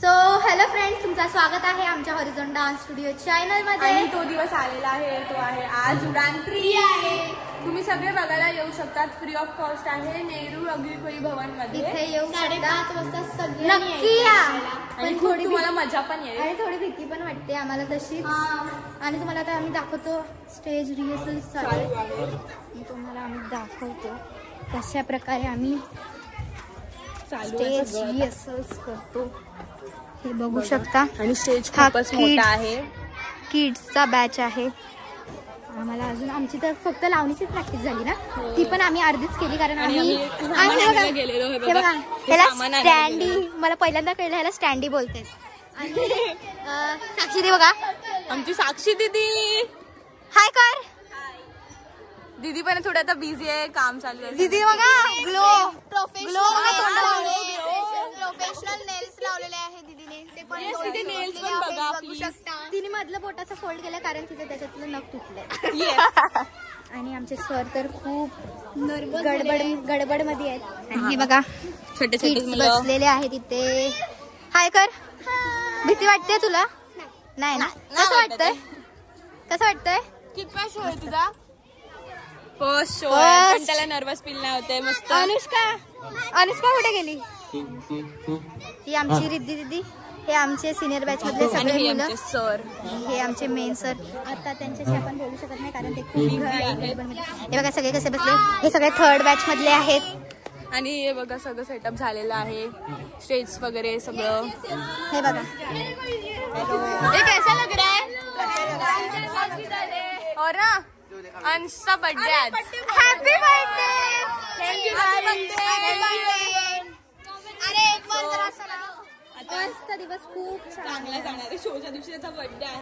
So hello friends, तुमचं स्वागत आहे आमच्या हॉरिझॉन डान्स स्टुडिओ चॅनल मध्ये। आणि तो दिवस आलेला आहे, तो आहे आज उडान 3 आहे। तुम्ही सगळे बघायला येऊ शकतात, फ्री ऑफ कॉस्ट आहे नेहरू अग्निकोळी भवन मध्ये। इथे येऊ 5:30 वाजता सगळे नक्की या। पण थोडी तुम्हाला मजा पण येईल आणि थोडी भीती पण वाटते आम्हाला तशीच। आणि तुम्हाला आता आम्ही दाखवतो स्टेज रिहर्सल चालू आहे, तुम्हाला आम्ही दाखवतो कशा प्रकारे आम्ही स्टेज रिहर्सल्स करतो हे बघू शकता। आणि स्टेज खूपच मोठा आहे, किड्सचा बॅच आहे। आम्हाला अजून आमची तर फक्त लावणीची प्रॅक्टिस झाली ना, ती पण आम्ही अर्धीच केली कारण आम्ही ह्याला स्टँडी, मला पहिल्यांदा कळलं ह्याला स्टँडी बोलते। आणि साक्षी दी बघा, आमची साक्षी दीदी हाय कर। दीदी पण थोडं आता बिझी आहे, काम चालू आहे। दीदी बघा ग्लो प्रोफेशनल नेल्स लावलेले आहे दीदीने, ते पण नेल्स पण बघा बघू शकता। तिने मधलं बोटाचा फोल्ड केला कारण तिचं त्याच्यातलं नख तुटलंय। आणि आमचे सर तर खूप गडबड मध्ये आहेत। आणि हे बघा छोटे छोटे बसलेले आहेत इथे। हाय कर। भीती वाटते तुला? नाही ना? कसं वाटतंय? कितवा शो आहे तुझा? फर्स्ट शो आहे, पण त्याला नर्वस फील नाही होते। मस्त। अनुष्का कुठे गेली? ती आमची रिद्धी दीदी, हे आमचे सिनियर बॅच मधले सगळे मुलं, सर हे आमचे मेन सर। आता त्यांच्याशी आपण बोलू शकत नाही कारण ते खूप आहेत। हे बघा सगळे कसे बसले, हे सगळे थर्ड बॅच मधले आहेत। आणि हे बघा सगळं सेटअप झालेलं आहे, स्टेज वगैरे सगळं। हे बघा ये कैसा लग रहा है? और ना अंशचा बर्थडे आज। Happy birthday. अरे एक वर जरा आजचा दिवस खूप चांगला जाणार आहे, शोच्या दिवशी त्याचा बर्थडे आहे।